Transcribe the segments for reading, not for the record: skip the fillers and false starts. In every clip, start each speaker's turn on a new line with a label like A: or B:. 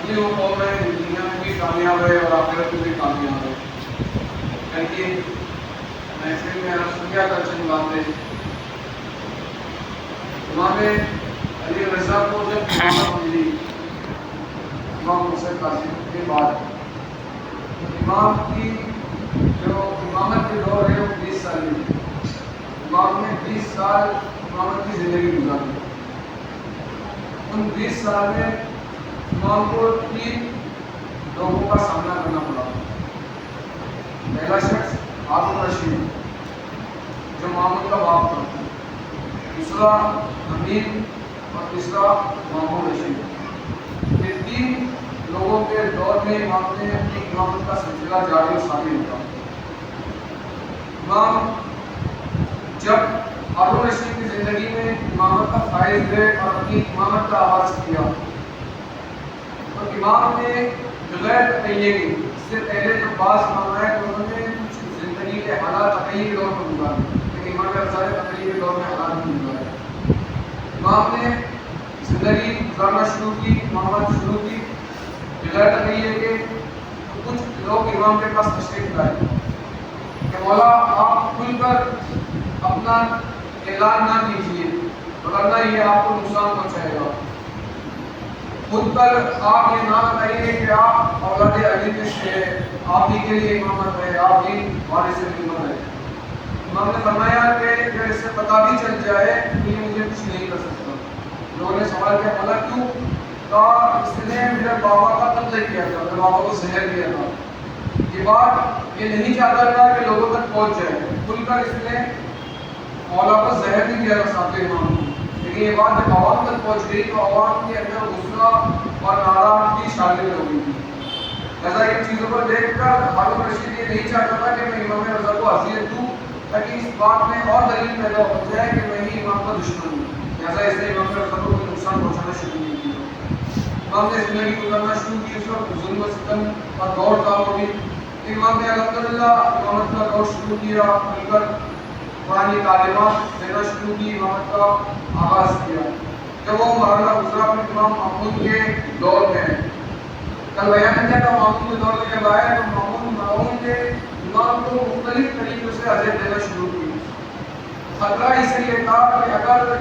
A: یہ وہ قوم ہے دنیا میں بھی کامیاب ہے اور آخرت میں بھی کامیاب ہے. لیکن محفل میں سنیا کا چند باتیں. امام علی رضا کو جب امامت ملی امام حسین قاسم کے بعد، امام کی جو امامت کے دور ہے وہ 20 سال ہے. امام نے 20 سال امامت کی زندگی گزاری. ان 20 سال میں امام کو 3 لوگوں کا سامنا کرنا پڑا. پہلا شخص ہارون رشید جو محمود کا باپ تھا، دوسرا امین اور تیسرا محمود رشید. یہ 3 لوگوں کے دور میں امام نے اپنی امامت کا سلسلہ جاری و ساری رکھا. امام جب ہارون رشید کی زندگی میں امامت کا فائز ہوئے اور اپنی امامت کا آغاز کیا تو امام نے بغیر تقیے کے، اس سے پہلے جو بعض امام ہے تو انہوں نے زندگی کے حالات تقیے کے دور میں گزارے، لیکن امام افضل تقیے کے دور میں حالات نہیں گزارے. امام نے زندگی گزارنا شروع کی، امامت شروع کی بغیر تقیے کے. تو کچھ لوگ امام کے پاس تشریف لائے کہ مولا آپ کھل کر اپنا اعلان نہ کیجیے ورنہ یہ آپ کو نقصان پہنچائے گا. خود پر آپ یہ نہ بتائیے کہ آپ اولاد علی میں سے آپ ہی کے لیے امامت ہے، آپ ہی وارث امامت ہے. امام نے فرمایا کہ اگر اس سے پتہ بھی چل جائے تو یہ مجھے کچھ نہیں کر سکتا. لوگوں نے سوال کیا مولا کیوں؟ کہا اس نے میرے بابا کا قتل کیا تھا، میرے بابا کو زہر دیا تھا. یہ بات یہ نہیں چاہتا تھا کہ لوگوں تک پہنچ جائے. کھل کر اس نے مولا کو زہر نہیں دیا تھا صاحب امام کو، لیکن یہ بات جب عوام تک پہنچ گئی تو عوام کے اندر غصہ اور ناراضگی شامل ہو گئی تھی. لہٰذا ان چیزوں کو دیکھ کر ہارون رشید یہ نہیں چاہتا تھا کہ میں امام رضا کو اذیت دوں تاکہ اس بات میں اور دلیل پیدا ہو جائے کہ میں ہی امام کا دشمن ہوں. لہٰذا اس نے امام رضا کو کوئی نقصان پہنچانا شروع نہیں کیا. امام نے زندگی گزارنا شروع کی. اس وقت ظلم و ستم اور دور کا ہوگی. امام نے الحمدللہ امامت کا دور شروع کیا، مل کر قرآنی تعلیمات دینا شروع کی، امامت کا آغاز کیا. جب وہ مرحلہ گزرا اپنے امام محمود کے دور میں، کل بیان کیا تھا محمود کے دور میں جب آیا تو محمود نے امام کو مختلف طریقوں سے اذیت دینا شروع کی. خطرہ اس لیے تھا کہ اگر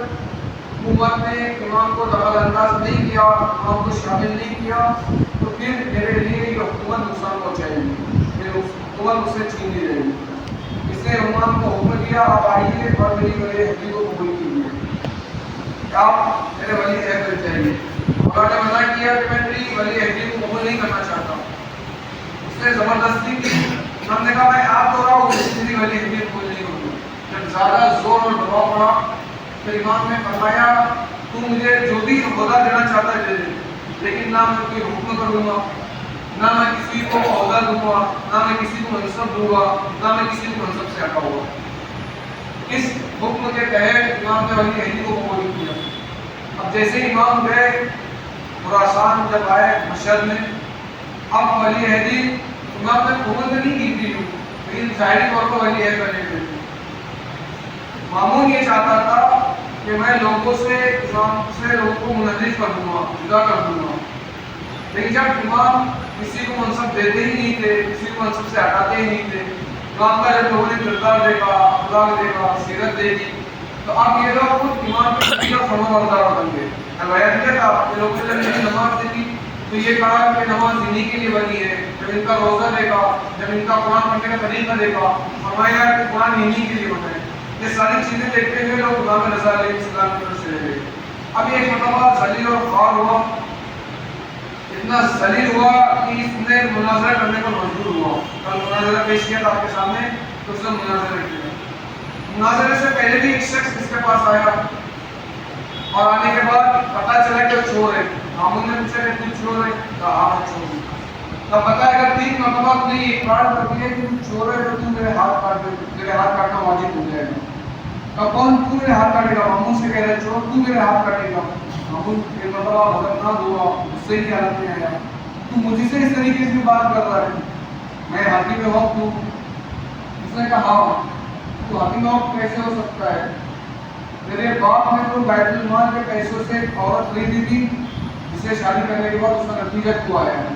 A: حکومت نے امام کو دخل انداز نہیں کیا، امام کو شامل نہیں کیا تو پھر میرے لیے یہ حکومت نقصان پہنچائے گی، میری حکومت مجھ سے چھین لی جائے گی. اس نے امام کو حکم دیا آپ آئیے اور میری ولی عہدی کو قبول کیجیے کہ آپ میرے ولی عہد بن جائیے. اللہ نے منع کیا کہ میں میری ولی عہدی کو قبول نہیں کرنا چاہتا. اس نے زبردستی کی. ہم نے کہا میں آپ تو رہا ہوں میری ولی عہدی قبول نہیں ہوگی. جب زیادہ زور اور دباؤ پڑا تو امام نے فرمایا تو مجھے جو بھی عہدہ دینا چاہتا ہے دے دے، لیکن نہ میں کوئی حکم کروں گا، نہ میں کسی کو عہدہ دوں گا، نہ میں کسی کو منصب دوں گا، نہ میں کسی کو منصب سے ہٹاؤں گا. اس حکم کے تحت امام نے ولی عہدی کو قبول کیا. اب جیسے امام گئے خراسان، جب آئے مشہد میں، اب ولی عہدی امام نے قبول تو نہیں کی تھی لیکن ظاہری طور پر ولی عہد بنے ہوئے تھے. مامون یہ چاہتا تھا کہ میں لوگوں سے امام سے لوگوں کو منحرف کر دوں گا، جدا کر دوں گا. لیکن جب امام کسی کو منصب دیتے ہی نہیں تھے، کسی کو منصب سے ہٹاتے ہی نہیں تھے، امام کا جب لوگوں نے کردار دیکھا، اخلاق دیکھا، سیرت دیکھی تو اب یہ لوگ خود امام کے خود کا فرما بردار بن گئے. بیان کیا تھا کہ لوگوں نے جب میری نماز دیکھی تو یہ کہا کہ نماز انہی کے لیے بنی ہے. جب ان کا روزہ دیکھا، جب ان کا قرآن پڑھنے کا طریقہ دیکھا، فرمایا کہ قرآن انہی کے لیے بنا ہے. یہ ساری چیزیں دیکھتے ہوئے لوگ امام رضا علیہ السلام کی طرف سے رہ گئے. اب یہ مرتبہ ذلیل اور خوار ہوا، اتنا ذلیل ہوا کہ اس نے مناظرہ کرنے پر مجبور ہوا. کل مناظرہ پیش کیا تھا آپ کے سامنے تو اس نے مناظرہ کیا. مناظرے سے پہلے بھی ایک شخص اس کے پاس آیا اور آنے کے بعد پتہ چلا کہ وہ چور ہے. مامون نے پوچھا کہ تم چور ہے؟ کہا ہاں میں چور ہوں. تب بتایا اگر 3 مرتبہ تم نے یہ اقرار کر دیا کہ تم چور ہے تو تم میرے ہاتھ کاٹ دے، میرے ہاتھ کاٹنا واجب ہو جائے گا. کہا کون؟ تو میرے ہاتھ کاٹے گا. مامون سے کہہ رہے چور تو میرے ہاتھ کاٹے گا. مامون 3 مرتبہ حضرت نہ ہوا، اس سے ہی حالت میں آیا تو مجھ سے اس طریقے سے بات کر رہا ہے، میں ہاتھی میں وقت ہوں. اس نے کہا ہاں تو ہاتھی میں وقت کیسے ہو سکتا ہے؟ میرے باپ نے تو بیت المال کے پیسوں سے ایک عورت خریدی تھی جس سے شادی کرنے کے بعد اس کا نتیجہ تو آیا ہے،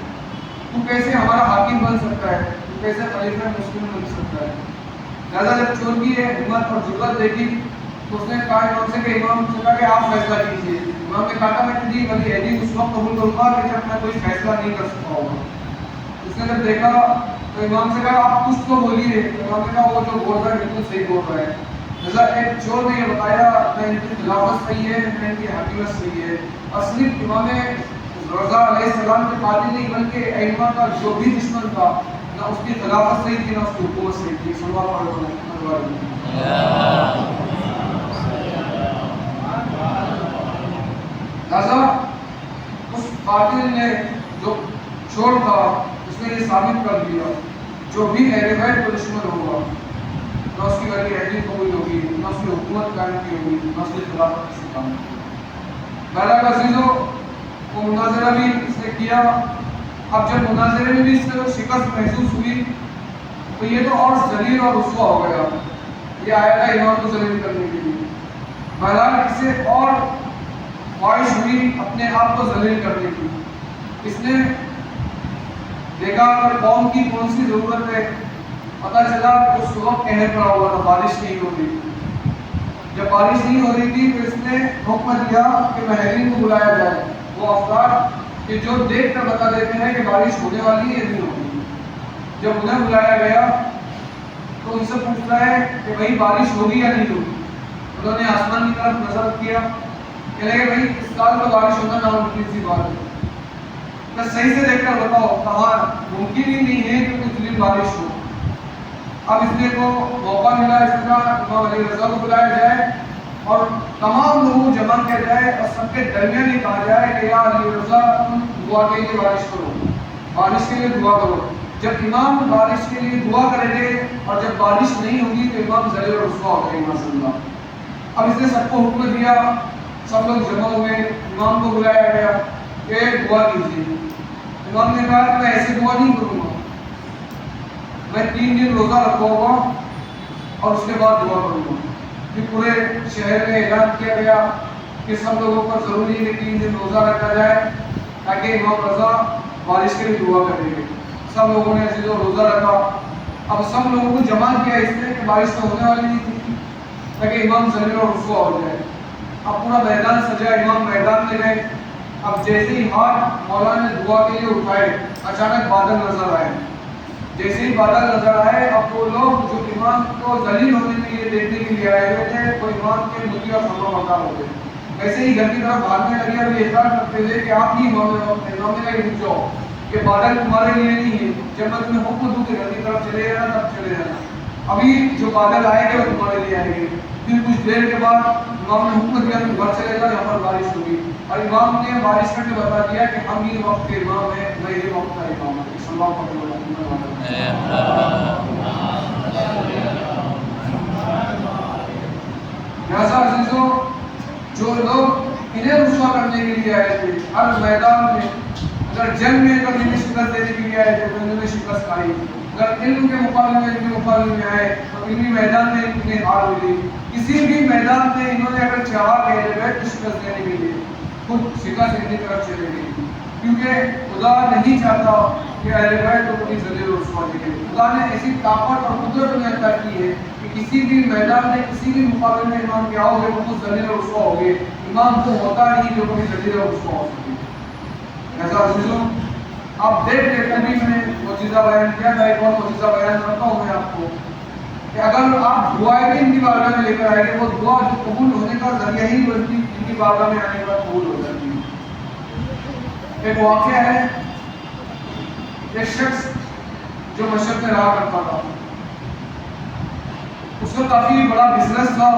A: تو کیسے ہمارا حاکم بن سکتا ہے، تو کیسے خلیفہ مسلم بن سکتا ہے؟ لہٰذا جب چور کی ہے ہمت اور ضرورت دیکھی تو اس نے کہا امام سے کہ امام سے کہا کہ آپ فیصلہ کیجیے. امام نے کہا میں تجھے ولی عہدی اس وقت قبول کروں گا کہ جب میں کوئی فیصلہ نہیں کر سکتا ہوگا. اس نے جب دیکھا تو امام سے کہا آپ کچھ تو بولیے. امام نے کہا وہ جو بول رہا ہے بالکل صحیح بول رہا ہے. جیسا ایک چور نے یہ بتایا نہ ان کی خلافت صحیح ہے نہ ان کی حاکمیت صحیح ہے، اور صرف امام رضا علیہ السلام کے قاتل نہیں بلکہ ائمہ کا جو بھی دشمن تھا نہ اس کی خلافت صحیح تھی نہ اس کی حکومت صحیح تھی. صلی اللہ علیہ وسلم. لہذا اس قاتل نے جو چور تھا اس نے یہ ثابت کر دیا جو بھی اہل بیت کو دشمن ہوگا نہ اس کی ولی عہدی قبول ہوگی نہ اس کی حکومت قائم کی ہوگی نہ اس کی خلافت کسی کام کی. بہرحال عزیزوں وہ مناظرہ بھی اس نے کیا. اب جب مناظرے میں بھی اس سے شکست محسوس ہوئی تو یہ تو اور ذلیل اور رسوا ہو گیا. یہ آیا تھا امام کو ذلیل کرنے کے لیے. بہرحال اسے اور خواہش ہوئی اپنے آپ کو ذلیل کرنے کی. اس نے دیکھا کہ قوم کی کون سی ضرورت ہے. پتہ چلا کہ اس وقت قہر پڑا ہوا تھا، بارش نہیں ہو رہی تھی. جب بارش نہیں ہو رہی تھی تو اس نے حکم دیا کہ ماہرین کو بلایا جائے، وہ افراد کہ جو دیکھ کر بتا دیتے ہیں کہ بارش ہونے والی ہے یا نہیں ہوگی. جب انہیں بلایا گیا تو ان سے پوچھتا ہے کہ بھائی بارش ہوگی یا نہیں ہوگی. انہوں نے آسمان کی طرف نظر کیا، کہنے لگے بھائی اس سال تو بارش ہونا ناممکن سی بات ہے. میں صحیح سے دیکھ کر بتاؤ کہاں ممکن ہی نہیں ہے کہ کچھ دن بارش ہو. اب اس لیے کو موقع ملا اس طرح امام علی رضا کو بلایا جائے اور تمام لوگوں کو جمع کیا جائے اور سب کے درمیان یہ کہا جائے کہ یا علی رضا تم دعا کے لیے بارش کرو، بارش کے لیے دعا کرو. جب امام بارش کے لیے دعا کریں گے اور جب بارش نہیں ہوگی تو امام ذلیل اور رسوا ہو گئے ماشاء اللہ. اب اس نے سب کو حکم دیا، سب لوگ جمع ہوئے، امام کو بلایا گیا کہ دعا کیجیے. امام نے کہا کہ میں ایسے دعا نہیں کروں گا، میں 3 دن روزہ رکھوں گا اور اس کے بعد دعا کروں گا. پھر پورے شہر میں اعلان کیا گیا کہ سب لوگوں پر ضروری ہے کہ 3 دن روزہ رکھا جائے تاکہ امام رضا بارش کے لیے دعا کریں گے. سب لوگوں نے عزیزوں روزہ رکھا. اب سب لوگوں کو جمع کیا اس لیے کہ بارش تو ہونے والی نہیں تھی تاکہ امام ذلیل اور رسوا ہو جائے. اب پورا میدان سجا، امام میدان میں گئے. اب جیسے ہی ہاتھ مولانا نے دعا کے لیے اٹھائے اچانک بادل نظر آئے. جیسے ہی بادل نظر آئے اب وہ لوگ جو امام کو ذلیل ہونے کے لیے دیکھنے کے لیے آئے ہوئے تھے وہ امام کے مدعی اور فرما بردار ہو گئے. ویسے ہی گھر کی طرف بھاگنے لگے اور یہ اعتراض کرتے تھے کہ آپ ہی امام نے کہا رک جاؤ، کہ بادل تمہارے لیے نہیں ہے، جب میں تمہیں حکم دوں کہ گھر کی طرف چلے جانا تب چلے جانا. ابھی جو بادل آئے گے وہ تمہارے لیے آئیں گے. پھر کچھ دیر کے بعد امام نے حکم دیا کہ گھر چلے جاؤ، یہاں پر بارش ہوگی. اور امام نے بارش کر کے بتا دیا کہ ہم یہ وقت کے امام ہیں، میں یہ وقت کا امام ہوں. صلی اللہ علیہ وسلم. لہٰذا عزیزوں جو لوگ انہیں رسوا کرنے کے لیے آئے تھے ہر میدان میں، اگر جنگ میں کبھی بھی شکست دینے کے لیے آئے تھے تو انہوں نے شکست کھائی. اگر علم کے مقابلے میں ان کے مقابلے میں آئے تو علمی میدان میں انہیں ہار ملی. کسی بھی میدان میں انہوں نے اگر چاہا کہ اہل بیت کو شکست دینے کے لیے خود شکست ان کی طرف چلے گئی، کیونکہ خدا نہیں چاہتا کہ اہل بیت کو کوئی ذلیل و رسوا دکھے. خدا نے ایسی طاقت اور قدرت انہیں عطا کی ہے کہ کسی بھی میدان میں کسی بھی مقابلے میں امام کے آؤ گے وہ خود ذلیل و رسوا ہوگے. امام کو ہوتا نہیں جو کبھی ذلیل و رسوا ہو سکے. ایسا عزیزوں آپ دیکھ لیں کبھی میں نے معجزہ بیان کیا تھا، ایک اور معجزہ بیان کرتا ہوں میں آپ کو کہ اگر آپ دعائیں بھی ان کی بارگاہ میں لے کر آئے گے وہ دعا جو قبول ہونے کا ذریعہ ہی بنتی ان کی بارگاہ میں آنے کے بعد قبول ہو جاتی ہے. ایک واقعہ ہے، ایک شخص جو مشرق میں رہا کرتا تھا، اس کا کافی بڑا بزنس تھا،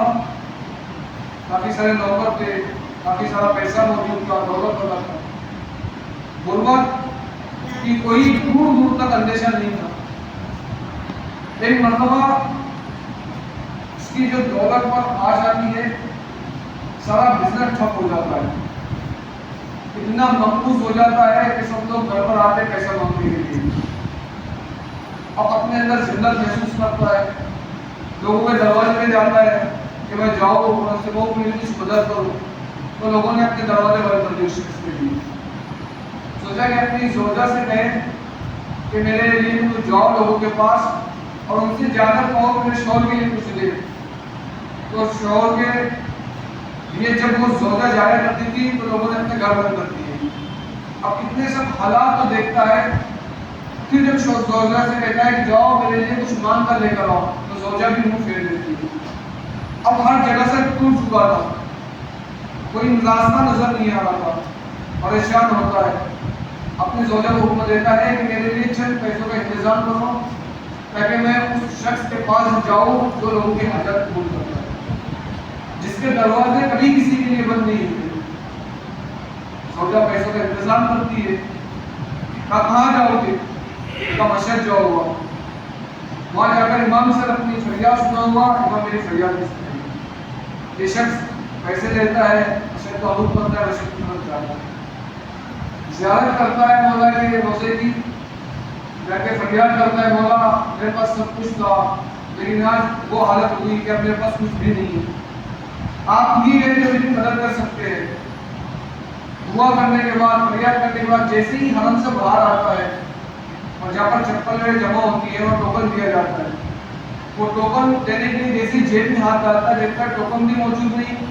A: کافی سارے نوکر تھے، کافی سارا پیسہ موجود تھا، دولت والا تھا. غربت کی کوئی دور دور تک اندیشہ نہیں تھا. ایک مرتبہ اس کی جو دولت پر آ جاتی ہے سارا بزنس ٹھپ ہو جاتا ہے. اتنا مقبوض ہو جاتا ہے کہ سب لوگ گھر پر آتے پیسہ مانگنے کے لیے. اب اپنے اندر ذلت محسوس کرتا ہے، لوگوں کے دروازے پہ جاتا ہے کہ میں جاؤ ان سے وہ میری کچھ مدد کرو. تو لوگوں نے اپنے دروازے بند کر دیے اس شخص کے لیے. سوچا کہ اپنی زوجہ سے کہیں کہ میرے لیے کچھ جاؤ لوگوں کے پاس اور ان سے جا کر کہو کہ میرے شوہر کے لیے کچھ دے. تو شوہر کے لیے جب وہ زوجہ جایا کرتی تھی تو لوگوں نے اپنے گھر بند کر دیے. اب اتنے سب حالات کو دیکھتا ہے، پھر جب زوجہ سے کہتا ہے کہ جاؤ میرے لیے کچھ مانگ کر لے کر آؤ، تو زوجہ بھی منہ پھیر دیتی ہے. اب ہر جگہ سے ٹوٹ چکا تھا، کوئی راستہ نظر نہیں آ رہا تھا، پریشان ہوتا ہے. اپنے زوجہ کو حکم دیتا ہے کہ میرے لیے چند پیسوں کا انتظام کرو تاکہ میں اس شخص کے پاس جاؤں جو لوگوں کی حاجت پوری کرتا ہے، جس کے دروازے کبھی کسی کے لیے بند نہیں ہوتے. زوجہ پیسوں کا انتظام کرتی ہے. کہاں جاؤ گے؟ مشہد جاؤ ہوا. وہاں جا کر امام سے اپنی فریاد سنا ہوا. امام میری فریاد نہیں سنی. یہ شخص پیسے لیتا ہے، مشہد کو عبور کرتا ہے، مشہد کی مدد جاتا ہے، زیارت کرتا ہے مولا کے روزے کی، جا کے فریاد کرتا ہے مولا میرے پاس سب کچھ تھا لیکن آج وہ حالت ہوئی کہ اب میرے پاس کچھ بھی نہیں ہے، آپ ہی ہیں جو میری مدد کر سکتے ہیں. دعا کرنے کے بعد، فریاد کرنے کے بعد جیسے ہی حرم سے باہر آتا ہے اور جہاں پر چپل جمع ہوتی ہے اور ٹوکن دیا جاتا ہے، وہ ٹوکن دینے کے لیے جیسے جیب میں ہاتھ ڈالتا ہے دیکھتا ہے ٹوکن بھی موجود نہیں،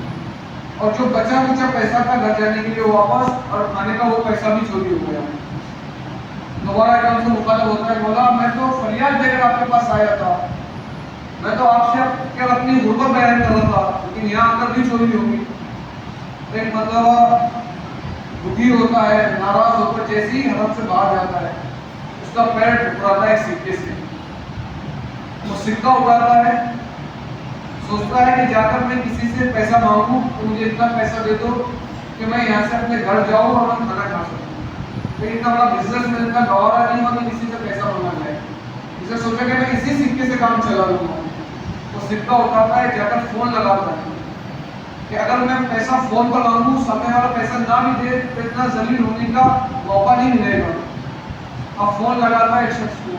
A: اور جو بچا کچا پیسہ تھا گھر جانے کے لیے واپس اور کھانے کا وہ پیسہ بھی چوری ہو گیا. دوبارہ ایک سے مخاطب ہوتا ہے مولا میں تو فریاد دے کر آپ کے پاس آیا تھا، میں تو آپ سے اپنی غربت بیان کر رہا تھا لیکن یہاں آ کر بھی چوری ہوگی. ایک مرتبہ دکھی ہوتا ہے، ناراض ہو کر جیسے ہی حرم سے باہر جاتا ہے اس کا پیر ٹکراتا ہے ایک سکے سے. وہ سکہ اٹھاتا ہے، سوچتا ہے کہ جا کر میں کسی سے پیسہ مانگوں تو مجھے اتنا پیسہ دے دو کہ میں یہاں سے اپنے گھر جاؤں اور میں کھانا کھا سکوں. لیکن اتنا بڑا بزنس میں اتنا گوارا نہیں ہوا کہ کسی سے پیسہ مانگا جائے. اسے سوچا کہ میں اسی سکے سے کام چلا لوں گا. وہ سکہ اٹھاتا ہے، جا کر فون لگاتا ہے کہ اگر میں پیسہ فون پر مانگوں سامنے والا پیسہ نہ بھی دے تو اتنا ذلیل ہونے کا موقع نہیں ملے گا. اب فون لگاتا ہے ایک شخص کو،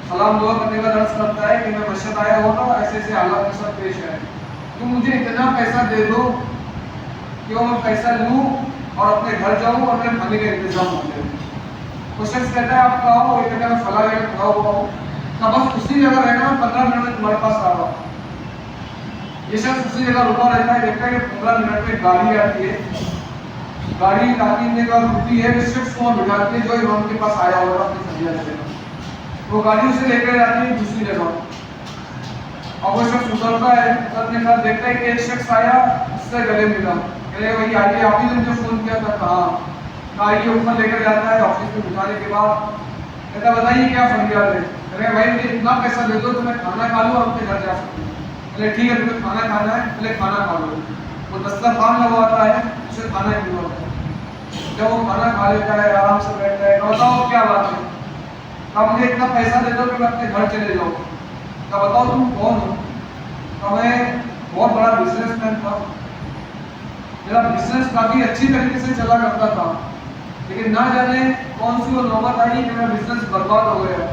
A: سلام دعا کرنے کا درس کرتا ہے کہ میں مشہد آیا ہوگا، ایسے ایسے حالات کے ساتھ پیش آئے، تو مجھے اتنا پیسہ دے دو کہ وہ میں پیسہ لوں اور اپنے گھر جاؤں اور میں کھانے کا انتظام ہو جائے. وہ شخص کہتا ہے آپ کہا ہو، یہ کہتا ہے میں فلاں جگہ کھڑا ہوا ہوں، کہ بس اسی جگہ رہنا، 15 منٹ میں تمہارے پاس آ رہا ہوں. یہ شخص اسی جگہ رکا رہتا ہے، دیکھتا ہے کہ 15 منٹ میں گاڑی آتی ہے، گاڑی آتی کے بعد رکتی ہے، اس شخص کو بٹھاتی ہے جو امام کے پاس آیا ہوگا اپنی فریاد سے. وہ گاڑی اسے لے کر جاتی ہے دوسری جگہ. اب وہ شخص اترتا ہے، اترنے کے بعد دیکھتا ہے کہ ایک شخص آیا اس سے گلے ملا، کہے بھائی آئیے آپ ہی نے مجھے فون کیا تھا. کہاں؟ آئیے اوپر لے کر جاتا ہے. آفس میں بٹھانے کے بعد کہتا بتائیے کیا فریاد ہے؟ کہے بھائی مجھے اتنا پیسہ دے دو تو میں کھانا کھا لوں اور اپنے گھر جا سکوں. بولے ٹھیک ہے تمہیں کھانا کھانا ہے، پہلے کھانا کھا لو. وہ دسترخوان لگواتا ہے، اسے کھانا کھلواتا ہے. جب وہ کھانا کھا لیتا ہے آرام سے بیٹھتا ہے، بتاؤ کیا بات ہے؟ کہا مجھے اتنا پیسہ دے دو کہ میں اپنے گھر چلے جاؤں. کہا بتاؤ تم کون ہو؟ کہا میں بہت بڑا بزنس مین تھا، میرا بزنس کافی اچھی طریقے سے چلا کرتا تھا، لیکن نہ جانے کون سی وہ نوبت آئی کہ میرا بزنس برباد ہو گیا.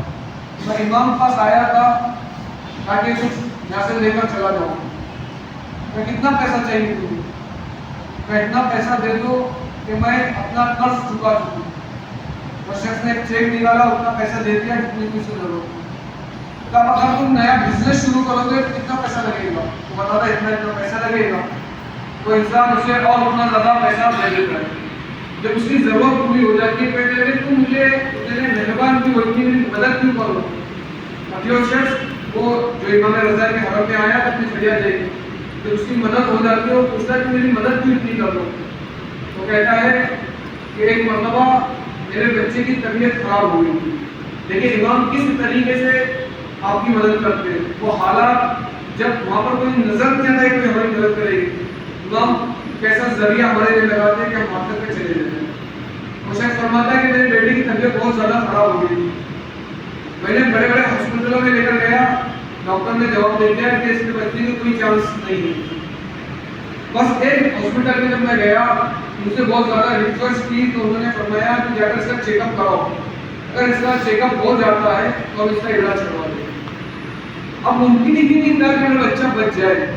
A: میں امام پاس آیا تھا تاکہ کچھ یہاں سے لے کر چلا جاؤں. میں کتنا پیسہ چاہیے تمہیں؟ میں اتنا پیسہ دے دو کہ میں اپنا قرض چکا چکوں. وہ شخص نے ایک چیک نکالا، اتنا پیسہ دے دیا جتنی بھی سے ضرورت. کہا اگر تم نیا بزنس شروع کرو گے تو کتنا پیسہ لگے گا؟ تو بتا تھا اتنا پیسہ لگے گا. تو انسان اسے اور اتنا زیادہ پیسہ دے دیتا ہے. جب اس کی ضرورت پوری ہو جاتی ہے کہتے ہیں تم مجھے اتنے مہربان کیوں ہوتی ہے، مدد کیوں کرو. ابھی وہ شخص وہ جو امام رضا کے حرم میں آیا اپنی فریاد دے گی، جب اس کی مدد ہو جاتی ہے وہ پوچھتا ہے کہ میری مدد کیوں اتنی کر دو. وہ کہتا ہے کہ ایک مرتبہ میرے بچے کی طبیعت خراب ہو گئی، لیکن امام کس طریقے سے آپ کی مدد کرتے ہیں. وہ حالات جب وہاں پر کوئی نظر نہیں آتا ہے کہ ہماری مدد کرے گی، امام کیسا ذریعہ ہمارے لیے لگاتے ہیں کہ ہم مارکیٹ پہ چلے جاتے ہیں. وہ شخص فرماتا ہے کہ میری بیٹی کی طبیعت بہت زیادہ خراب ہو گئی تھی، میں نے بڑے بڑے ہاسپٹلوں میں لے کر گیا، ڈاکٹر نے جواب دے دیا کہ اس کے بچے کی کوئی چانس نہیں ہے. بس ایک ہاسپٹل میں جب میں گیا ان سے بہت زیادہ ریکویسٹ کی تو انہوں نے فرمایا کہ جا کر اس کا چیک اپ کراؤ، اگر اس کا چیک اپ ہو جاتا ہے تو اس کا علاج کروا دیں. اب ممکن ہی نہیں تھا کہ میرا بچہ بچ جائے.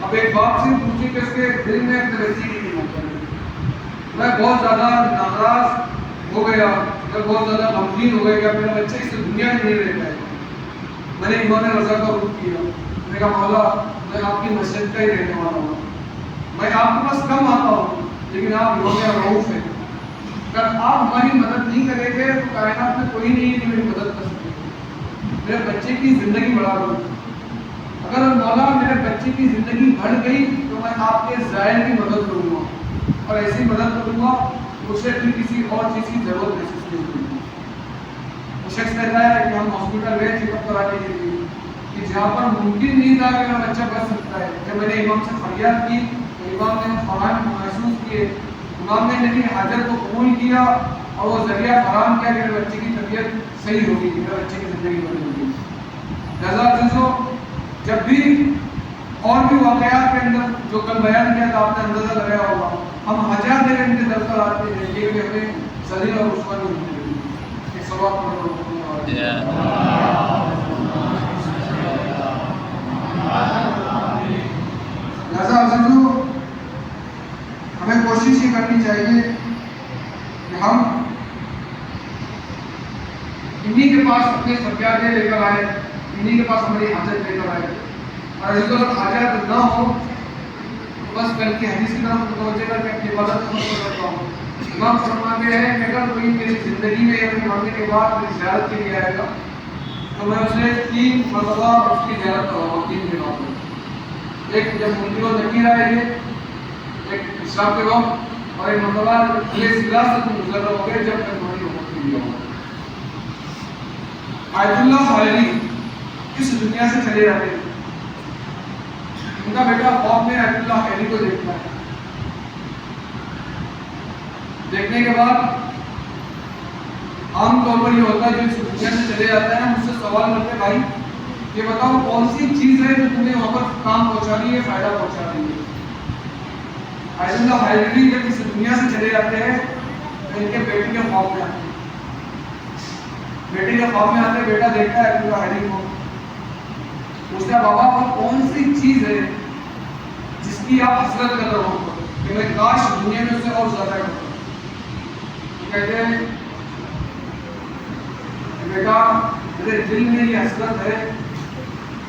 A: اب ایک باپ سے پوچھی کہ اس کے دل میں اپنے بچے کی نہیں ہوتا ہے. میں بہت زیادہ ناراض ہو گیا، میں بہت زیادہ غمگین ہو گیا کہ میرا بچہ اس دنیا میں نہیں رہتا ہے۔ میں نے امام رضا کا رخ کیا، میں نے کہا مولا میں آپ کی مسجد کا ہی رہنے والا ہوں، میں آپ کے پاس کم آتا ہوں لیکن آپ امام رؤوف ہیں، اگر آپ ہماری مدد نہیں کریں گے تو کائنات میں کوئی نہیں ہے کہ میری مدد کر سکے، میرے بچے کی زندگی بڑھا دوں، اگر مولا میرے بچے کی زندگی بڑھ گئی تو میں آپ کے ظاہر کی مدد کروں گا اور ایسی مدد کروں گا اسے پھر کسی اور چیز کی ضرورت محسوس نہیں ہوگی۔ وہ شخص کہتا ہے کہ ہم ہاسپٹل گئے چیک اپ کرانے کے لیے کہ جہاں پر ممکن نہیں تھا کہ میرا بچہ بچ سکتا ہے، جب میں نے امام سے فریاد کی تو امام نے فوراً محسوس کیے، امام نے میری حاجت کو قبول کیا اور وہ ذریعہ فراہم کیا کہ میرے بچے کی طبیعت صحیح ہوگی، میرے بچے کی زندگی بڑی ہوگی۔ لہٰذا عزیزو، جب بھی اور بھی واقعات کے اندر جو کل بیان کیا تھا آپ نے اندازہ لگایا ہوگا، ہم ہزار دیر ان کے در پر آتے ہیں یہ کہ ہمیں ذلیل اور رسوا نہیں ہونے دیں۔ ایک سوال پڑھو۔ لہٰذا عزیزو، ہمیں کوشش یہ کرنی چاہیے کہ ہم انہی کے پاس اپنے فریادیں لے کر آئے، انہی کے پاس ہماری حاجت لے کر آئے، اور عزیزو اگر حاجت نہ ہو تو بس کل کی حدیث کی طرف متوجہ کر کے اپنی عبادت کو کرتا ہوں۔ امام فرماتے ہیں کہ اگر کوئی میری زندگی میں یا میرے مرنے کے بعد میری زیارت کے لیے آئے گا تو میں اسے 3 مرتبہ اس کی زیارت کراؤں گا، 3 جگہوں پر، ایک جب منکر و نکیر آئے گے، ایک حساب کے وقت، اور ایک مرتبہ یہ سلا سے تم گزر رہے ہو گے جب تک تمہاری امت کے لیے ہوگا۔ آیت اللہ حائری اس دنیا سے چلے جاتے ہیں، ان کا بیٹا خواب میں آیت اللہ حائری کو دیکھتا ہے، دیکھنے کے بعد عام طور پر یہ ہوتا ہے جو اس دنیا سے چلے جاتا ہے مجھ سے سوال کرتے ہیں بھائی یہ بتاؤ کون سی چیز ہے جو تمہیں وہاں پر کام پہنچا رہی ہے، فائدہ پہنچا رہی ہے۔ آیت اللہ حائری جب اس دنیا سے چلے جاتے ہیں تو ان کے بیٹے کے خواب میں آتے ہیں، بیٹے کے خواب میں آتے ہیں، بیٹا دیکھتا ہے آیت اللہ حائری کو، پوچھتا ہے بابا وہ کون سی چیز ہے جس کی آپ حسرت کر رہے ہو کہ میں کاش دنیا میں اسے اور زیادہ کرتا۔ کہتے ہیں بیٹا میرے دل میں یہ حسرت ہے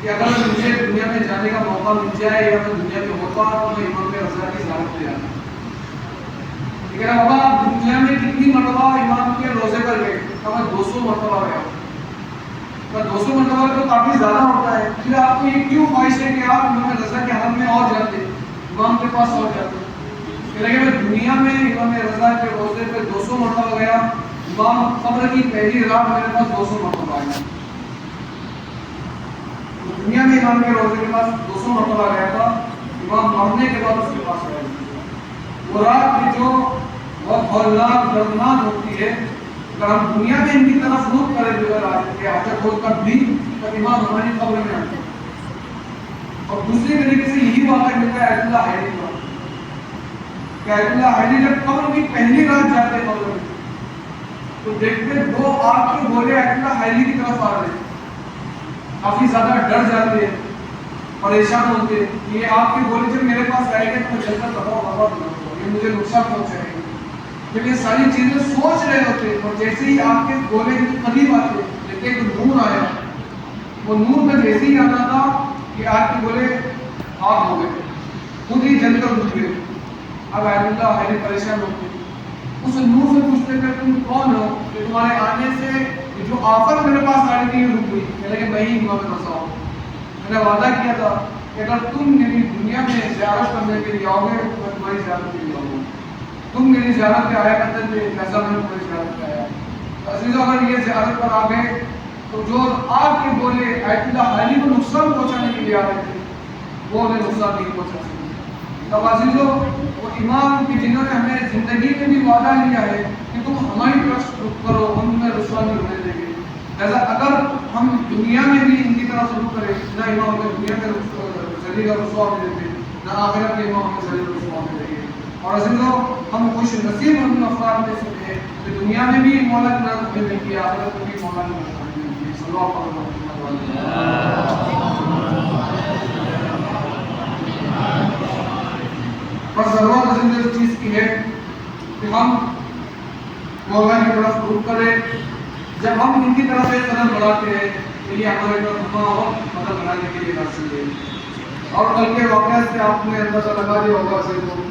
A: کہ اگر مجھے دنیا میں جانے کا موقع مل جائے یا میں دنیا میں ہوتا تو میں امام رضا کی زیارت پہ جاتا۔ لیکن بابا آپ دنیا میں کتنی مرتبہ امام کے روزے پر گئے؟ میں 200 مرتبہ گیا۔ 200 مرتبہ تو کافی زیادہ ہوتا ہے، پھر آپ کو یہ کیوں خواہش ہے کہ آپ امام رضا کے حرم میں اور جاتے، امام کے پاس اور جاتے؟ لیکن میں دنیا میں امام رضا کے روزے پہ 200 مرتبہ گیا، امام قبر کی پہلی رات میرے پاس 200 مرتبہ آیا، دنیا میں امام کے روزے کے پاس 200 مرتبہ گیا تھا، امام مرنے کے بعد اس کے پاس آیا۔ وہ رات کی جو بہت ہولناک دردناک ہوتی ہے، اگر ہم دنیا میں ان کی طرف رخ کریں بغیر کہ حاجت ہو کر بھی تو امام ہماری قبر میں آتے ہیں۔ اور دوسری طریقے سے یہی واقعہ ملتا ہے آیت اللہ حائری کا کہ آیت اللہ حائری جب قبر کی پہلی رات جاتے ہیں قبر میں تو دیکھتے 2 آگ کے گولے آیت اللہ حائری کی طرف آ رہے ہیں، کافی زیادہ ڈر جاتے ہیں، پریشان ہوتے ہیں، یہ آگ کے گولے جب میرے پاس آئے گے تو میں جل کر یہ مجھے نقصان پہنچائے گا، جب یہ ساری چیزیں سوچ رہے ہوتے ہیں اور جیسے ہی آگ کے گولے کے قریب آتے لیکن ایک نور آیا، وہ نور کا جیسے ہی آتا تھا کہ آگ کے گولے آگ ہو گئے، خود ہی جل کر اٹھ گئے۔ اب آیت اللہ حائری پریشان ہوتے اس نور سے پوچھتے کہ تم کون ہو کہ تمہارے آنے سے جو آفت میرے پاس آ رہی تھی رک گئی؟ کہنے کہ میں ہی امام رضا ہوں، میں نے وعدہ کیا تھا کہ اگر تم میری دنیا میں زیارت کرنے کے لیے آؤ گے تو میں تمہاری زیارت کے لیے آؤں گا، تم میری زیارت پہ آیا کرتے تھے جیسا میں تمہاری زیارت پہ آیا۔ عزیزو اگر یہ زیارت پر آ گئے تو جو آگ کے گولے آیت اللہ حائری کو نقصان پہنچانے کے لیے آ رہے تھے وہ انہیں نقصان نہیں پہنچا سکتے۔ تب عزیزو وہ امام کی جنہوں نے ہمیں زندگی میں بھی وعدہ لیا ہے کہ تم ہماری طرف رخ کرو، ہم تمہیں رسوا نہیں ہونے دیں گے، لہٰذا اگر ہم دنیا میں بھی ان کی طرف رخ کریں نہ امام ہمیں دنیا میں ذلیل اور رسوا ہونے دیں گے، نہ آخرت میں امام ہمیں ذلیل اور رسوا ہونے دیں گے۔ اور عزیزو ہم خوش نصیب ان افراد میں سے ہیں کہ دنیا میں بھی مولا کی مدد ہمیں ملتی ہے، آخرت میں بھی مولا کی مدد ہمیں ملتی ہے۔ صلی اللہ علیہ وسلم۔ اور ضرورت عزیز اس چیز کی ہے کہ ہم مولا کی طرف رخ کریں. جب ہم ان کی طرف ایک قدم بڑھاتے ہیں تو یہ ہمارے طرف وقت قدم بڑھانے کے لیے حاصل ہے. اور کل کے واقعہ سے آپ نے اندازہ لگا دیا ہوگا سے کو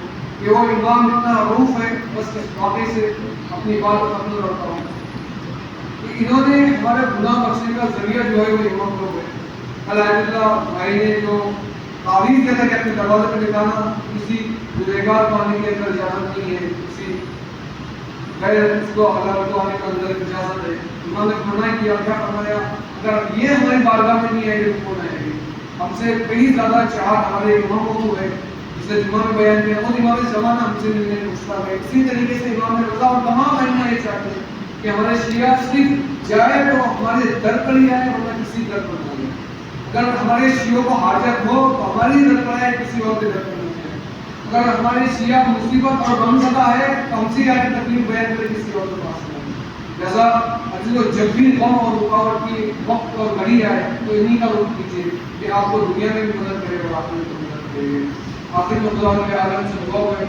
A: کہ وہ امام اتنا روف ہے. بس اس واقعے سے اپنی بات کو ختم کرتا ہوں کہ انہوں نے ہمارے گناہ بخشنے کا ذریعہ جو ہے وہ امام لوگ ہے. الحمد اللہ بھائی نے جو تعویذ دیا تھا کہ اپنے دروازے پہ لکھانا کسی گنہگار کو آنے کے اندر اجازت نہیں ہے, کسی غیر اس کو اللہ کو آنے کے اندر اجازت ہے. انہوں نے منع کیا. کیا فرمایا, اگر یہ ہماری بارگاہ میں نہیں آئے تو کون آئے گی. ہم سے کئی زیادہ چاہت ہمارے اماموں کو ہے, جسے جمعہ میں بیان کیا. اور امام زمانہ ہم سے ملنے کو مشتاق ہے. اسی طریقے سے امام رضا اور تمام ائمہ یہ چاہتے ہیں کہ ہمارے شیعہ صرف جائے تو ہمارے در پر ہی آئے ورنہ کسی در پر نہ آئے. اگر ہمارے شیعوں کو حاجت ہو تو ہماری در پر آئے, کسی اور کے در پر نہیں آئے. اگر ہمارے شیعہ مصیبت اور غم زدہ ہے تو ہم سے آ کے تکلیف بیان کرے, کسی اور کے پاس نہیں. لہٰذا عزیزو, جب بھی غم اور رکاوٹ کی وقت اور گھڑی آئے تو انہیں کا رخ کیجیے کہ آپ کو دنیا میں بھی مدد کرے اور آخرت میں بھی مدد کرے. آخر میں خدا کے عالم سے دعا ہے